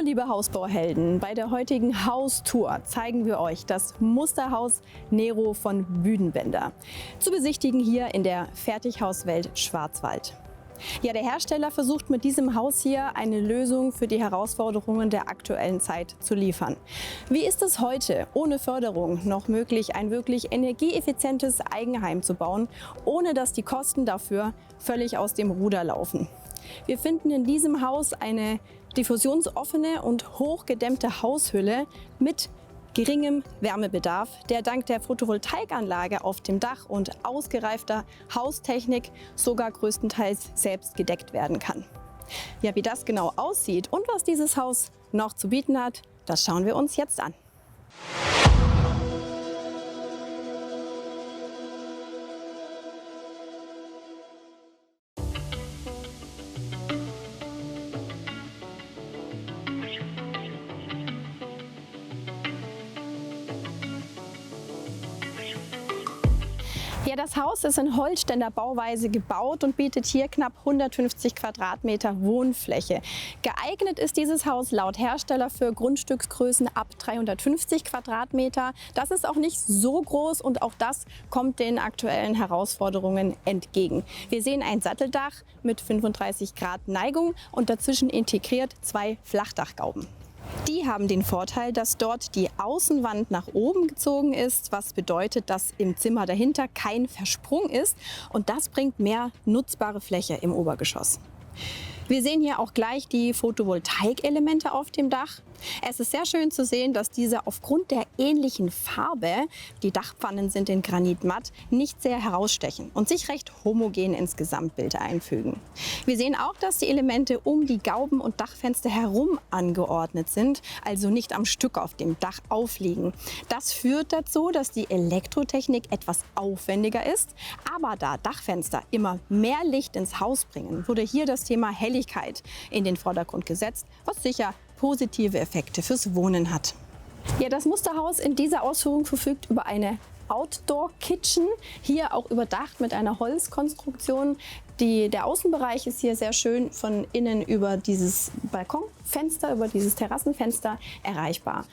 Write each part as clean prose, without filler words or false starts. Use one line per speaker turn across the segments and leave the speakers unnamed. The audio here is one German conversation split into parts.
liebe Hausbauhelden, bei der heutigen Haustour zeigen wir euch das Musterhaus Nero von Büdenbender. Zu besichtigen hier in der Fertighauswelt Schwarzwald. Ja, der Hersteller versucht mit diesem Haus hier eine Lösung für die Herausforderungen der aktuellen Zeit zu liefern. Wie ist es heute, ohne Förderung noch möglich, ein wirklich energieeffizientes Eigenheim zu bauen, ohne dass die Kosten dafür völlig aus dem Ruder laufen? Wir finden in diesem Haus eine diffusionsoffene und hochgedämmte Haushülle mit geringem Wärmebedarf, der dank der Photovoltaikanlage auf dem Dach und ausgereifter Haustechnik sogar größtenteils selbst gedeckt werden kann. Ja, wie das genau aussieht und was dieses Haus noch zu bieten hat, das schauen wir uns jetzt an. Ja, das Haus ist in Holzständer Bauweise gebaut und bietet hier knapp 150 Quadratmeter Wohnfläche. Geeignet ist dieses Haus laut Hersteller für Grundstücksgrößen ab 350 Quadratmeter. Das ist auch nicht so groß und auch das kommt den aktuellen Herausforderungen entgegen. Wir sehen ein Satteldach mit 35 Grad Neigung und dazwischen integriert 2 Flachdachgauben. Die haben den Vorteil, dass dort die Außenwand nach oben gezogen ist, was bedeutet, dass im Zimmer dahinter kein Versprung ist und das bringt mehr nutzbare Fläche im Obergeschoss. Wir sehen hier auch gleich die Photovoltaikelemente auf dem Dach. Es ist sehr schön zu sehen, dass diese aufgrund der ähnlichen Farbe, die Dachpfannen sind in Granitmatt, nicht sehr herausstechen und sich recht homogen ins Gesamtbild einfügen. Wir sehen auch, dass die Elemente um die Gauben und Dachfenster herum angeordnet sind, also nicht am Stück auf dem Dach aufliegen. Das führt dazu, dass die Elektrotechnik etwas aufwendiger ist, aber da Dachfenster immer mehr Licht ins Haus bringen, wurde hier das Thema Helligkeit in den Vordergrund gesetzt, was sicher positive Effekte fürs Wohnen hat. Ja, das Musterhaus in dieser Ausführung verfügt über eine Outdoor Kitchen, hier auch überdacht mit einer Holzkonstruktion. Der Außenbereich ist hier sehr schön von innen über dieses Balkonfenster, über dieses Terrassenfenster erreichbar.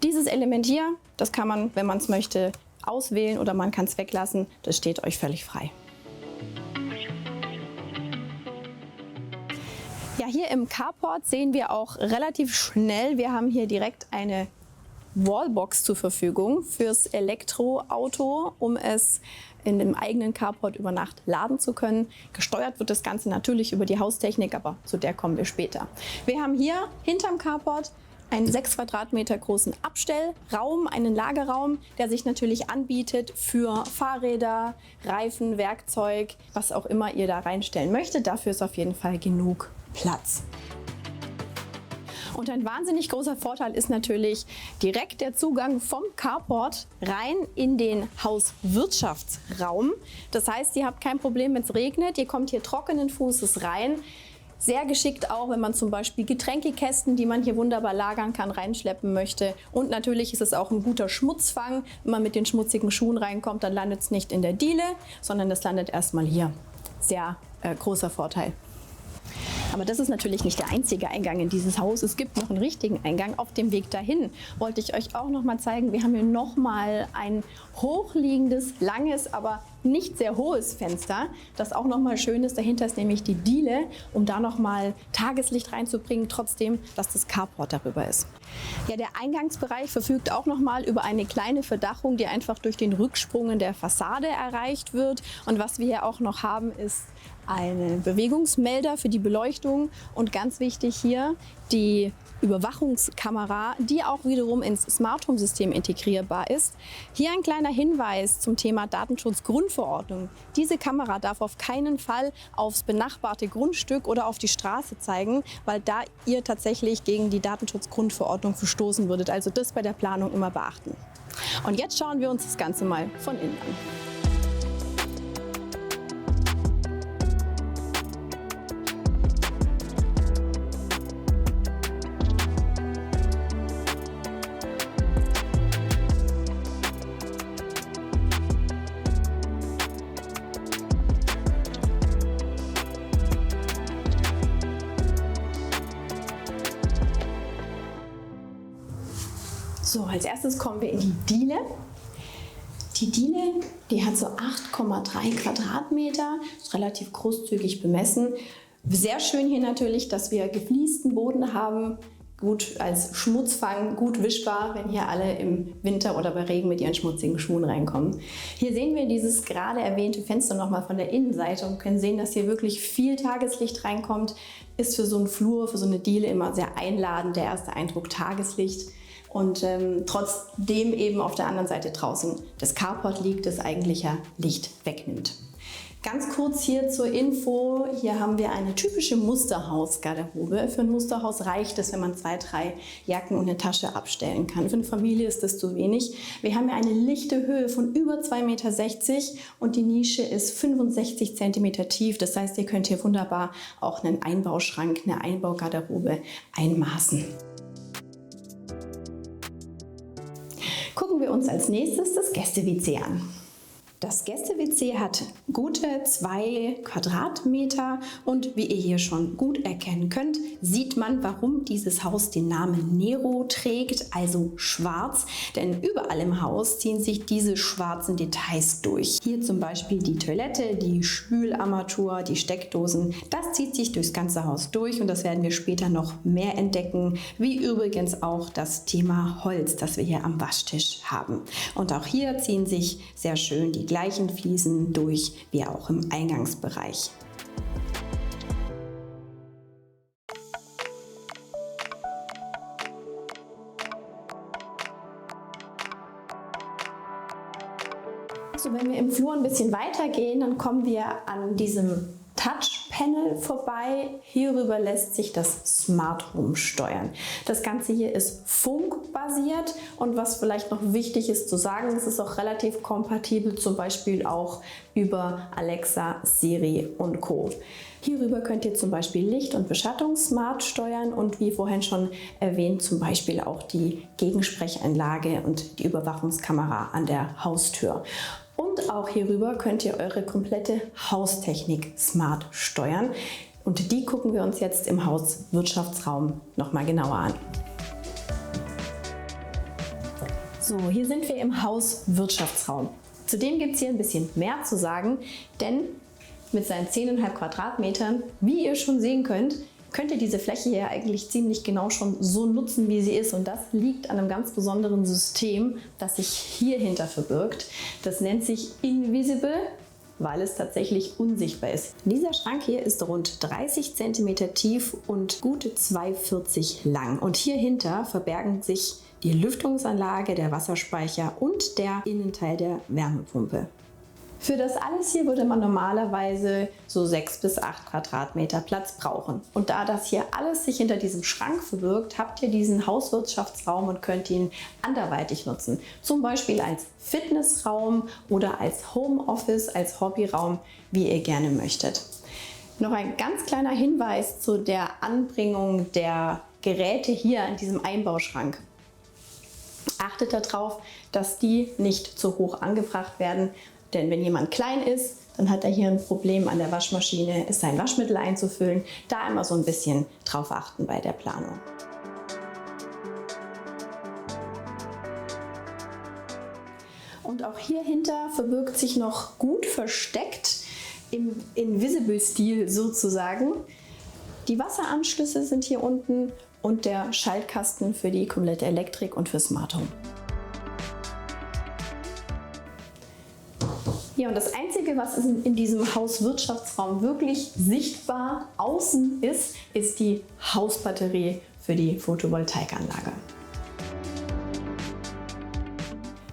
Dieses Element hier, das kann man, wenn man es möchte, auswählen oder man kann es weglassen. Das steht euch völlig frei. Ja, hier im Carport sehen wir auch relativ schnell, wir haben hier direkt eine Wallbox zur Verfügung fürs Elektroauto, um es in dem eigenen Carport über Nacht laden zu können. Gesteuert wird das Ganze natürlich über die Haustechnik, aber zu der kommen wir später. Wir haben hier hinterm Carport einen 6 Quadratmeter großen Abstellraum, einen Lagerraum, der sich natürlich anbietet für Fahrräder, Reifen, Werkzeug, was auch immer ihr da reinstellen möchtet. Dafür ist auf jeden Fall genug Platz. Und ein wahnsinnig großer Vorteil ist natürlich direkt der Zugang vom Carport rein in den Hauswirtschaftsraum. Das heißt, ihr habt kein Problem, wenn es regnet, ihr kommt hier trockenen Fußes rein. Sehr geschickt auch, wenn man zum Beispiel Getränkekästen, die man hier wunderbar lagern kann, reinschleppen möchte. Und natürlich ist es auch ein guter Schmutzfang. Wenn man mit den schmutzigen Schuhen reinkommt, dann landet es nicht in der Diele, sondern es landet erstmal hier. Sehr großer Vorteil. Aber das ist natürlich nicht der einzige Eingang in dieses Haus. Es gibt noch einen richtigen Eingang. Auf dem Weg dahin wollte ich euch auch noch mal zeigen. Wir haben hier noch mal ein hochliegendes, langes, aber nicht sehr hohes Fenster, das auch noch mal schön ist. Dahinter ist nämlich die Diele, um da noch mal Tageslicht reinzubringen, trotzdem, dass das Carport darüber ist. Ja, der Eingangsbereich verfügt auch noch mal über eine kleine Verdachung, die einfach durch den Rücksprung in der Fassade erreicht wird. Und was wir hier auch noch haben, ist einen Bewegungsmelder für die Beleuchtung und ganz wichtig hier die Überwachungskamera, die auch wiederum ins Smart Home System integrierbar ist. Hier ein kleiner Hinweis zum Thema Datenschutzgrundverordnung. Diese Kamera darf auf keinen Fall aufs benachbarte Grundstück oder auf die Straße zeigen, weil da ihr tatsächlich gegen die Datenschutzgrundverordnung verstoßen würdet. Also das bei der Planung immer beachten. Und jetzt schauen wir uns das Ganze mal von innen an. So, als erstes kommen wir in die Diele. Die Diele, die hat so 8,3 Quadratmeter, ist relativ großzügig bemessen. Sehr schön hier natürlich, dass wir gefliesten Boden haben, gut als Schmutzfang, gut wischbar, wenn hier alle im Winter oder bei Regen mit ihren schmutzigen Schuhen reinkommen. Hier sehen wir dieses gerade erwähnte Fenster nochmal von der Innenseite und können sehen, dass hier wirklich viel Tageslicht reinkommt. Ist für so einen Flur, für so eine Diele immer sehr einladend, der erste Eindruck Tageslicht. Und trotzdem eben auf der anderen Seite draußen das Carport liegt, das eigentlich ja Licht wegnimmt. Ganz kurz hier zur Info, hier haben wir eine typische Musterhaus-Garderobe. Für ein Musterhaus reicht es, wenn man 2, 3 Jacken und eine Tasche abstellen kann. Für eine Familie ist das zu wenig. Wir haben hier eine lichte Höhe von über 2,60 Meter und die Nische ist 65 cm tief. Das heißt, ihr könnt hier wunderbar auch einen Einbauschrank, eine Einbaugarderobe einmaßen. Gucken wir uns als nächstes das Gäste-WC an. Das Gäste-WC hat gute 2 Quadratmeter und wie ihr hier schon gut erkennen könnt, sieht man, warum dieses Haus den Namen Nero trägt, also schwarz. Denn überall im Haus ziehen sich diese schwarzen Details durch. Hier zum Beispiel die Toilette, die Spülarmatur, die Steckdosen. Das zieht sich durchs ganze Haus durch und das werden wir später noch mehr entdecken. Wie übrigens auch das Thema Holz, das wir hier am Waschtisch haben. Und auch hier ziehen sich sehr schön die gleichen Fliesen durch wie auch im Eingangsbereich. So, wenn wir im Flur ein bisschen weitergehen, dann kommen wir an diesem Touchpanel vorbei. Hierüber lässt sich das Smart Home steuern. Das Ganze hier ist funkbasiert und was vielleicht noch wichtig ist zu sagen, es ist auch relativ kompatibel, zum Beispiel auch über Alexa, Siri und Co. Hierüber könnt ihr zum Beispiel Licht und Beschattung smart steuern und wie vorhin schon erwähnt, zum Beispiel auch die Gegensprechanlage und die Überwachungskamera an der Haustür. Und auch hierüber könnt ihr eure komplette Haustechnik smart steuern. Und die gucken wir uns jetzt im Hauswirtschaftsraum nochmal genauer an. So, hier sind wir im Hauswirtschaftsraum. Zudem gibt es hier ein bisschen mehr zu sagen, denn mit seinen 10,5 Quadratmetern, wie ihr schon sehen könnt, könnt ihr diese Fläche hier eigentlich ziemlich genau schon so nutzen, wie sie ist. Und das liegt an einem ganz besonderen System, das sich hierhinter verbirgt. Das nennt sich Invisible, weil es tatsächlich unsichtbar ist. Dieser Schrank hier ist rund 30 cm tief und gute 2,40 lang. Und hierhinter verbergen sich die Lüftungsanlage, der Wasserspeicher und der Innenteil der Wärmepumpe. Für das alles hier würde man normalerweise so 6 bis 8 Quadratmeter Platz brauchen. Und da das hier alles sich hinter diesem Schrank verbirgt, habt ihr diesen Hauswirtschaftsraum und könnt ihn anderweitig nutzen. Zum Beispiel als Fitnessraum oder als Homeoffice, als Hobbyraum, wie ihr gerne möchtet. Noch ein ganz kleiner Hinweis zu der Anbringung der Geräte hier in diesem Einbauschrank. Achtet darauf, dass die nicht zu hoch angebracht werden. Denn wenn jemand klein ist, dann hat er hier ein Problem an der Waschmaschine, sein Waschmittel einzufüllen. Da immer so ein bisschen drauf achten bei der Planung. Und auch hierhinter verbirgt sich noch gut versteckt im Invisible-Stil sozusagen. Die Wasseranschlüsse sind hier unten und der Schaltkasten für die komplette Elektrik und für Smart Home. Ja, und das Einzige, was in diesem Hauswirtschaftsraum wirklich sichtbar außen ist, ist die Hausbatterie für die Photovoltaikanlage.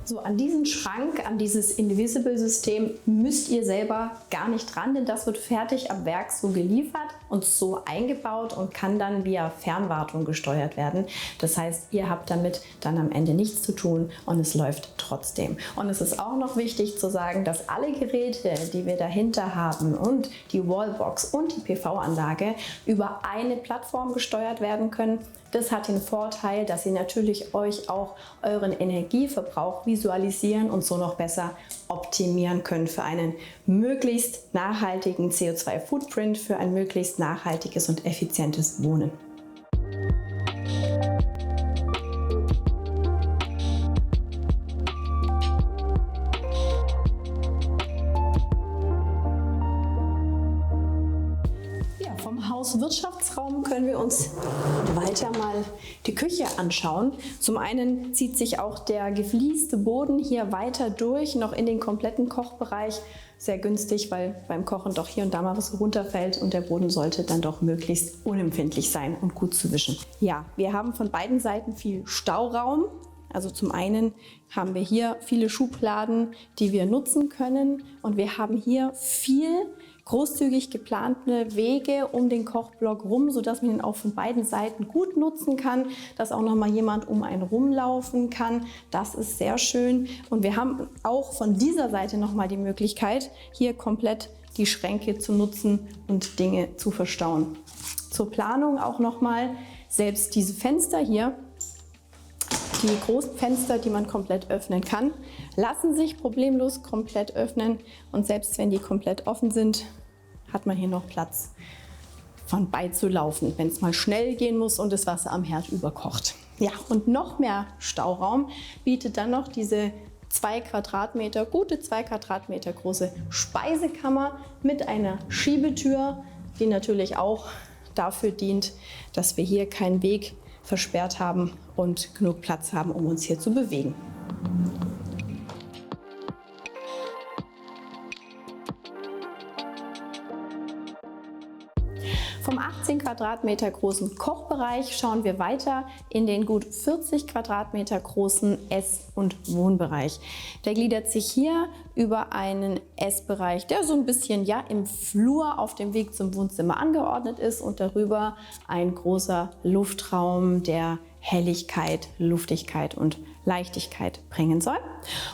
So, an diesen Schrank, an dieses Invisible-System müsst ihr selber gar nicht ran, denn das wird fertig am Werk so geliefert und so eingebaut und kann dann via Fernwartung gesteuert werden. Das heißt, ihr habt damit dann am Ende nichts zu tun und es läuft trotzdem. Und es ist auch noch wichtig zu sagen, dass alle Geräte, die wir dahinter haben und die Wallbox und die PV-Anlage über eine Plattform gesteuert werden können. Das hat den Vorteil, dass ihr natürlich euch auch euren Energieverbrauch visualisieren und so noch besser optimieren könnt für einen möglichst nachhaltigen CO2-Footprint, für ein möglichst nachhaltiges und effizientes Wohnen. Hauswirtschaftsraum können wir uns weiter mal die Küche anschauen. Zum einen zieht sich auch der geflieste Boden hier weiter durch, noch in den kompletten Kochbereich. Sehr günstig, weil beim Kochen doch hier und da mal was runterfällt und der Boden sollte dann doch möglichst unempfindlich sein und gut zu wischen. Ja, wir haben von beiden Seiten viel Stauraum. Also zum einen haben wir hier viele Schubladen, die wir nutzen können, und wir haben hier viel großzügig geplante Wege um den Kochblock rum, sodass man ihn auch von beiden Seiten gut nutzen kann, dass auch noch mal jemand um einen rumlaufen kann. Das ist sehr schön. Und wir haben auch von dieser Seite noch mal die Möglichkeit, hier komplett die Schränke zu nutzen und Dinge zu verstauen. Zur Planung auch noch mal, selbst diese Fenster hier, die großen Fenster, die man komplett öffnen kann, lassen sich problemlos komplett öffnen, und selbst wenn die komplett offen sind, hat man hier noch Platz, von beizulaufen, wenn es mal schnell gehen muss und das Wasser am Herd überkocht. Ja, und noch mehr Stauraum bietet dann noch diese 2 Quadratmeter, gute 2 Quadratmeter große Speisekammer mit einer Schiebetür, die natürlich auch dafür dient, dass wir hier keinen Weg versperrt haben und genug Platz haben, um uns hier zu bewegen. Vom 18 Quadratmeter großen Kochbereich schauen wir weiter in den gut 40 Quadratmeter großen Ess- und Wohnbereich. Der gliedert sich hier über einen Essbereich, der so ein bisschen im Flur auf dem Weg zum Wohnzimmer angeordnet ist, und darüber ein großer Luftraum, der Helligkeit, Luftigkeit und Leichtigkeit bringen soll.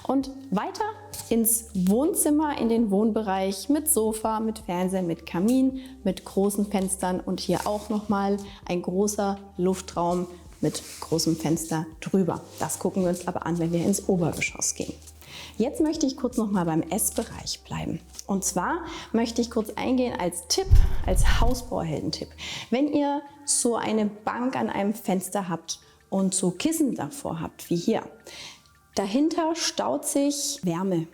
Und weiter ins Wohnzimmer, in den Wohnbereich mit Sofa, mit Fernseher, mit Kamin, mit großen Fenstern, und hier auch nochmal ein großer Luftraum mit großem Fenster drüber. Das gucken wir uns aber an, wenn wir ins Obergeschoss gehen. Jetzt möchte ich kurz nochmal beim Essbereich bleiben. Und zwar möchte ich kurz eingehen als Tipp, als Hausbauhelden-Tipp. Wenn ihr so eine Bank an einem Fenster habt und so Kissen davor habt, wie hier, dahinter staut sich Wärme.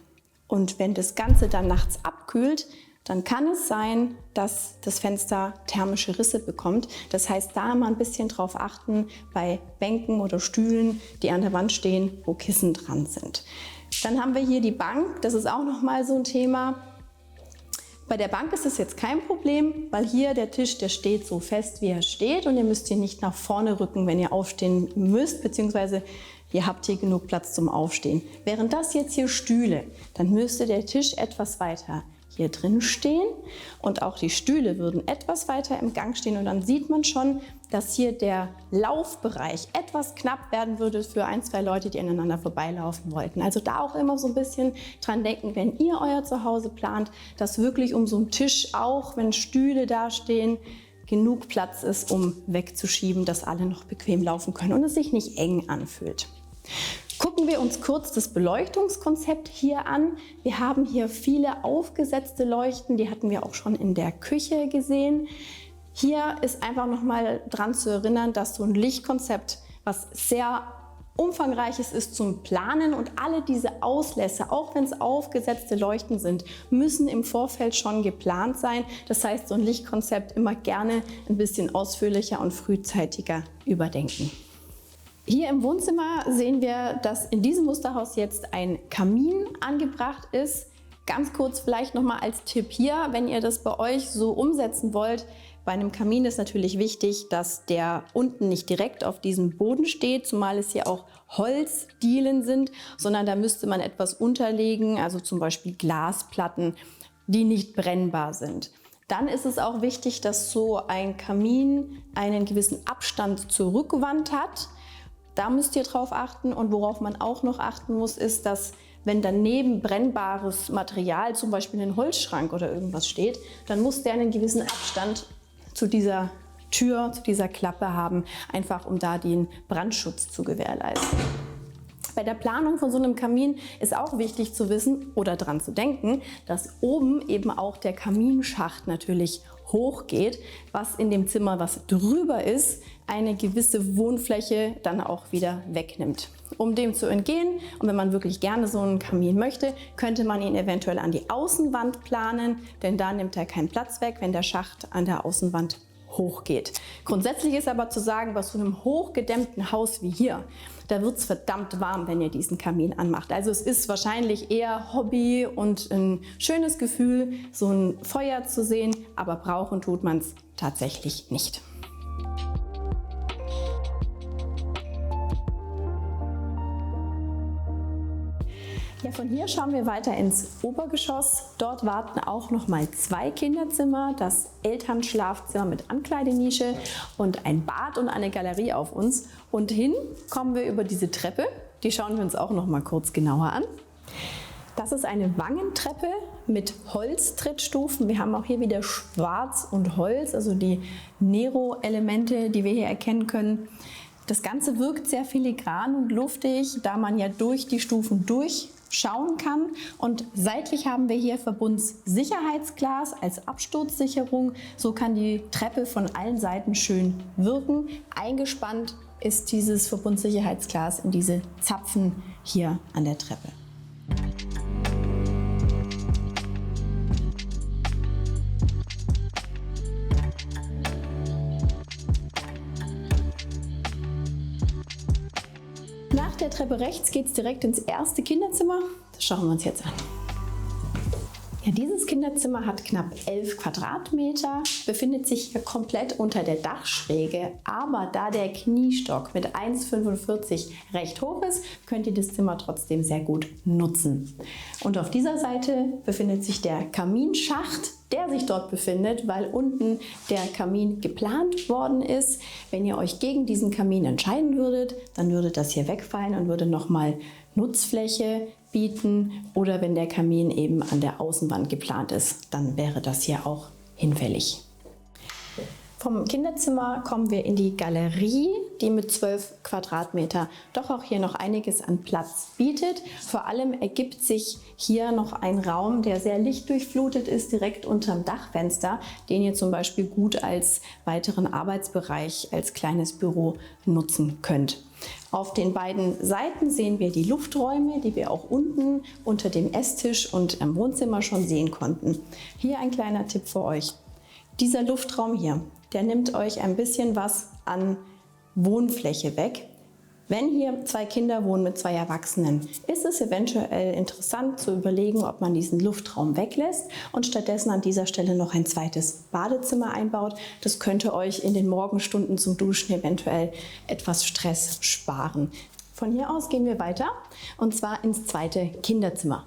Und wenn das Ganze dann nachts abkühlt, dann kann es sein, dass das Fenster thermische Risse bekommt. Das heißt, da mal ein bisschen drauf achten bei Bänken oder Stühlen, die an der Wand stehen, wo Kissen dran sind. Dann haben wir hier die Bank. Das ist auch noch mal so ein Thema. Bei der Bank ist es jetzt kein Problem, weil hier der Tisch, der steht so fest, wie er steht, und ihr müsst hier nicht nach vorne rücken, wenn ihr aufstehen müsst, beziehungsweise ihr habt hier genug Platz zum Aufstehen. Wären das jetzt hier Stühle, dann müsste der Tisch etwas weiter hier drin stehen, und auch die Stühle würden etwas weiter im Gang stehen, und dann sieht man schon, dass hier der Laufbereich etwas knapp werden würde für 1, 2 Leute, die aneinander vorbeilaufen wollten. Also da auch immer so ein bisschen dran denken, wenn ihr euer Zuhause plant, dass wirklich um so einen Tisch, auch wenn Stühle da stehen, genug Platz ist, um wegzuschieben, dass alle noch bequem laufen können und es sich nicht eng anfühlt. Gucken wir uns kurz das Beleuchtungskonzept hier an. Wir haben hier viele aufgesetzte Leuchten, die hatten wir auch schon in der Küche gesehen. Hier ist einfach noch mal dran zu erinnern, dass so ein Lichtkonzept, was sehr umfangreiches ist zum Planen, und alle diese Auslässe, auch wenn es aufgesetzte Leuchten sind, müssen im Vorfeld schon geplant sein. Das heißt, so ein Lichtkonzept immer gerne ein bisschen ausführlicher und frühzeitiger überdenken. Hier im Wohnzimmer sehen wir, dass in diesem Musterhaus jetzt ein Kamin angebracht ist. Ganz kurz vielleicht nochmal als Tipp hier, wenn ihr das bei euch so umsetzen wollt. Bei einem Kamin ist natürlich wichtig, dass der unten nicht direkt auf diesem Boden steht, zumal es hier auch Holzdielen sind, sondern da müsste man etwas unterlegen, also zum Beispiel Glasplatten, die nicht brennbar sind. Dann ist es auch wichtig, dass so ein Kamin einen gewissen Abstand zur Rückwand hat. Da müsst ihr drauf achten, und worauf man auch noch achten muss, ist, dass wenn daneben brennbares Material, zum Beispiel ein Holzschrank oder irgendwas steht, dann muss der einen gewissen Abstand zu dieser Tür, zu dieser Klappe haben, einfach um da den Brandschutz zu gewährleisten. Bei der Planung von so einem Kamin ist auch wichtig zu wissen oder daran zu denken, dass oben eben auch der Kaminschacht natürlich hochgeht, was in dem Zimmer, was drüber ist, eine gewisse Wohnfläche dann auch wieder wegnimmt. Um dem zu entgehen, und wenn man wirklich gerne so einen Kamin möchte, könnte man ihn eventuell an die Außenwand planen, denn da nimmt er keinen Platz weg, wenn der Schacht an der Außenwand hochgeht. Grundsätzlich ist aber zu sagen, bei so einem hochgedämmten Haus wie hier, da wird es verdammt warm, wenn ihr diesen Kamin anmacht. Also es ist wahrscheinlich eher Hobby und ein schönes Gefühl, so ein Feuer zu sehen, aber brauchen tut man es tatsächlich nicht. Ja, von hier schauen wir weiter ins Obergeschoss. Dort warten auch noch mal 2 Kinderzimmer, das Elternschlafzimmer mit Ankleidenische und ein Bad und eine Galerie auf uns. Und hin kommen wir über diese Treppe. Die schauen wir uns auch noch mal kurz genauer an. Das ist eine Wangentreppe mit Holztrittstufen. Wir haben auch hier wieder Schwarz und Holz, also die Nero-Elemente, die wir hier erkennen können. Das Ganze wirkt sehr filigran und luftig, da man ja durch die Stufen durchschauen kann. Und seitlich haben wir hier Verbundssicherheitsglas als Absturzsicherung. So kann die Treppe von allen Seiten schön wirken. Eingespannt ist dieses Verbundssicherheitsglas in diese Zapfen hier an der Treppe. Nach der Treppe rechts geht es direkt ins erste Kinderzimmer. Das schauen wir uns jetzt an. Ja, dieses Kinderzimmer hat knapp 11 Quadratmeter, befindet sich hier komplett unter der Dachschräge, aber da der Kniestock mit 1,45 recht hoch ist, könnt ihr das Zimmer trotzdem sehr gut nutzen. Und auf dieser Seite befindet sich der Kaminschacht, der sich dort befindet, weil unten der Kamin geplant worden ist. Wenn ihr euch gegen diesen Kamin entscheiden würdet, dann würde das hier wegfallen und würde nochmal Nutzfläche bieten. Oder wenn der Kamin eben an der Außenwand geplant ist, dann wäre das hier auch hinfällig. Vom Kinderzimmer kommen wir in die Galerie, die mit 12 Quadratmeter doch auch hier noch einiges an Platz bietet. Vor allem ergibt sich hier noch ein Raum, der sehr lichtdurchflutet ist, direkt unterm Dachfenster, den ihr zum Beispiel gut als weiteren Arbeitsbereich, als kleines Büro nutzen könnt. Auf den beiden Seiten sehen wir die Lufträume, die wir auch unten unter dem Esstisch und im Wohnzimmer schon sehen konnten. Hier ein kleiner Tipp für euch. Dieser Luftraum hier, der nimmt euch ein bisschen was an Wohnfläche weg. Wenn hier 2 Kinder wohnen mit 2 Erwachsenen, ist es eventuell interessant zu überlegen, ob man diesen Luftraum weglässt und stattdessen an dieser Stelle noch ein zweites Badezimmer einbaut. Das könnte euch in den Morgenstunden zum Duschen eventuell etwas Stress sparen. Von hier aus gehen wir weiter und zwar ins zweite Kinderzimmer.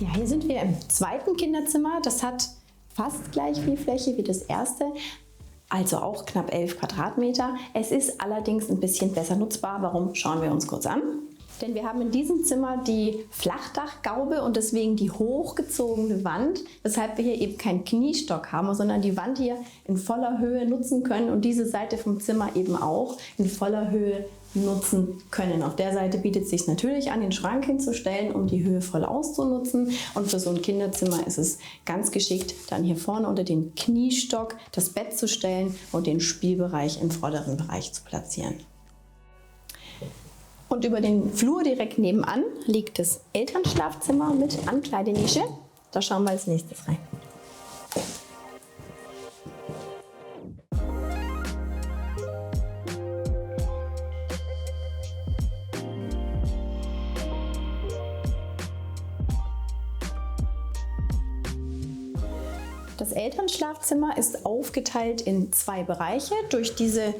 Ja, hier sind wir im zweiten Kinderzimmer. Das hat fast gleich viel Fläche wie das erste, also auch knapp 11 Quadratmeter. Es ist allerdings ein bisschen besser nutzbar. Warum? Schauen wir uns kurz an. Denn wir haben in diesem Zimmer die Flachdachgaube und deswegen die hochgezogene Wand, weshalb wir hier eben keinen Kniestock haben, sondern die Wand hier in voller Höhe nutzen können und diese Seite vom Zimmer eben auch in voller Höhe nutzen können. Auf der Seite bietet es sich natürlich an, den Schrank hinzustellen, um die Höhe voll auszunutzen. Und für so ein Kinderzimmer ist es ganz geschickt, dann hier vorne unter den Kniestock das Bett zu stellen und den Spielbereich im vorderen Bereich zu platzieren. Und über den Flur direkt nebenan liegt das Elternschlafzimmer mit Ankleidenische. Da schauen wir als nächstes rein. Das Elternschlafzimmer ist aufgeteilt in 2 Bereiche durch diese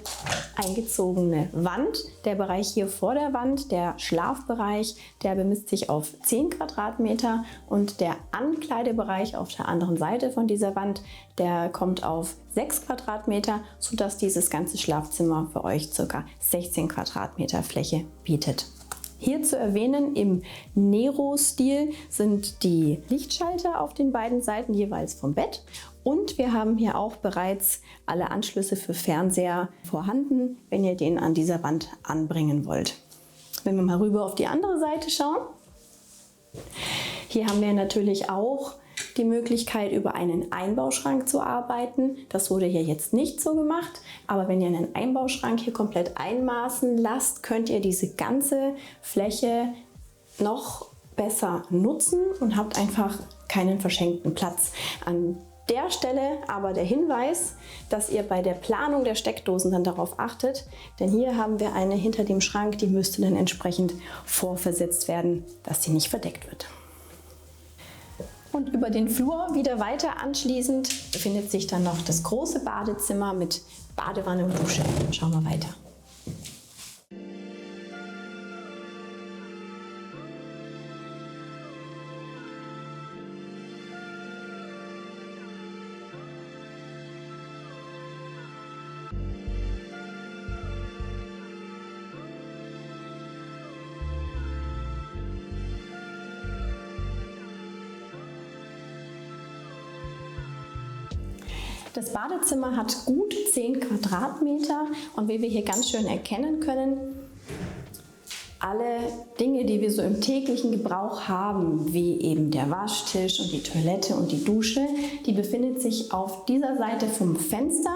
eingezogene Wand. Der Bereich hier vor der Wand, der Schlafbereich, der bemisst sich auf 10 Quadratmeter und der Ankleidebereich auf der anderen Seite von dieser Wand, der kommt auf 6 Quadratmeter, sodass dieses ganze Schlafzimmer für euch ca. 16 Quadratmeter Fläche bietet. Hier zu erwähnen im Nero-Stil sind die Lichtschalter auf den beiden Seiten jeweils vom Bett und wir haben hier auch bereits alle Anschlüsse für Fernseher vorhanden, wenn ihr den an dieser Wand anbringen wollt. Wenn wir mal rüber auf die andere Seite schauen, hier haben wir natürlich auch die Möglichkeit, über einen Einbauschrank zu arbeiten. Das wurde hier jetzt nicht so gemacht, aber wenn ihr einen Einbauschrank hier komplett einmaßen lasst, könnt ihr diese ganze Fläche noch besser nutzen und habt einfach keinen verschenkten Platz. An der Stelle aber der Hinweis, dass ihr bei der Planung der Steckdosen dann darauf achtet, denn hier haben wir eine hinter dem Schrank, die müsste dann entsprechend vorversetzt werden, dass sie nicht verdeckt wird. Und über den Flur wieder weiter anschließend befindet sich dann noch das große Badezimmer mit Badewanne und Dusche. Schauen wir weiter. Das Badezimmer hat gut 10 Quadratmeter und wie wir hier ganz schön erkennen können, alle Dinge, die wir so im täglichen Gebrauch haben, wie eben der Waschtisch und die Toilette und die Dusche, die befindet sich auf dieser Seite vom Fenster.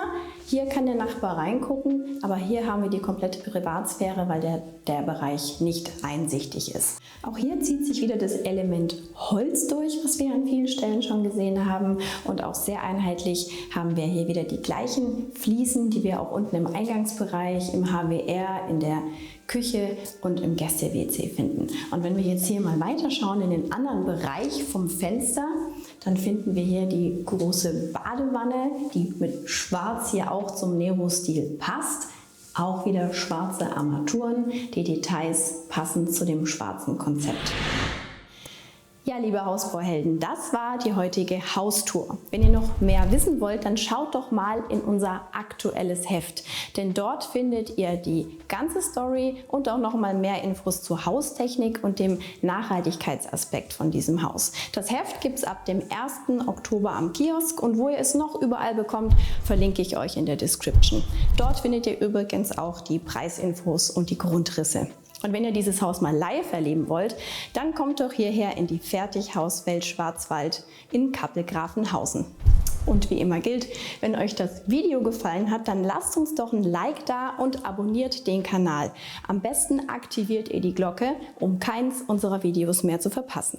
Hier kann der Nachbar reingucken, aber hier haben wir die komplette Privatsphäre, weil der Bereich nicht einsichtig ist. Auch hier zieht sich wieder das Element Holz durch, was wir an vielen Stellen schon gesehen haben. Und auch sehr einheitlich haben wir hier wieder die gleichen Fliesen, die wir auch unten im Eingangsbereich, im HWR, in der Küche und im Gäste-WC finden. Und wenn wir jetzt hier mal weiterschauen in den anderen Bereich vom Fenster, dann finden wir hier die große Badewanne, die mit Schwarz hier auch zum Nero-Stil passt. Auch wieder schwarze Armaturen, die Details passen zu dem schwarzen Konzept. Ja, liebe Hausbauhelden, das war die heutige Haustour. Wenn ihr noch mehr wissen wollt, dann schaut doch mal in unser aktuelles Heft. Denn dort findet ihr die ganze Story und auch noch mal mehr Infos zur Haustechnik und dem Nachhaltigkeitsaspekt von diesem Haus. Das Heft gibt es ab dem 1. Oktober am Kiosk und wo ihr es noch überall bekommt, verlinke ich euch in der Description. Dort findet ihr übrigens auch die Preisinfos und die Grundrisse. Und wenn ihr dieses Haus mal live erleben wollt, dann kommt doch hierher in die Fertighauswelt Schwarzwald in Kappel-Grafenhausen. Und wie immer gilt, wenn euch das Video gefallen hat, dann lasst uns doch ein Like da und abonniert den Kanal. Am besten aktiviert ihr die Glocke, um keins unserer Videos mehr zu verpassen.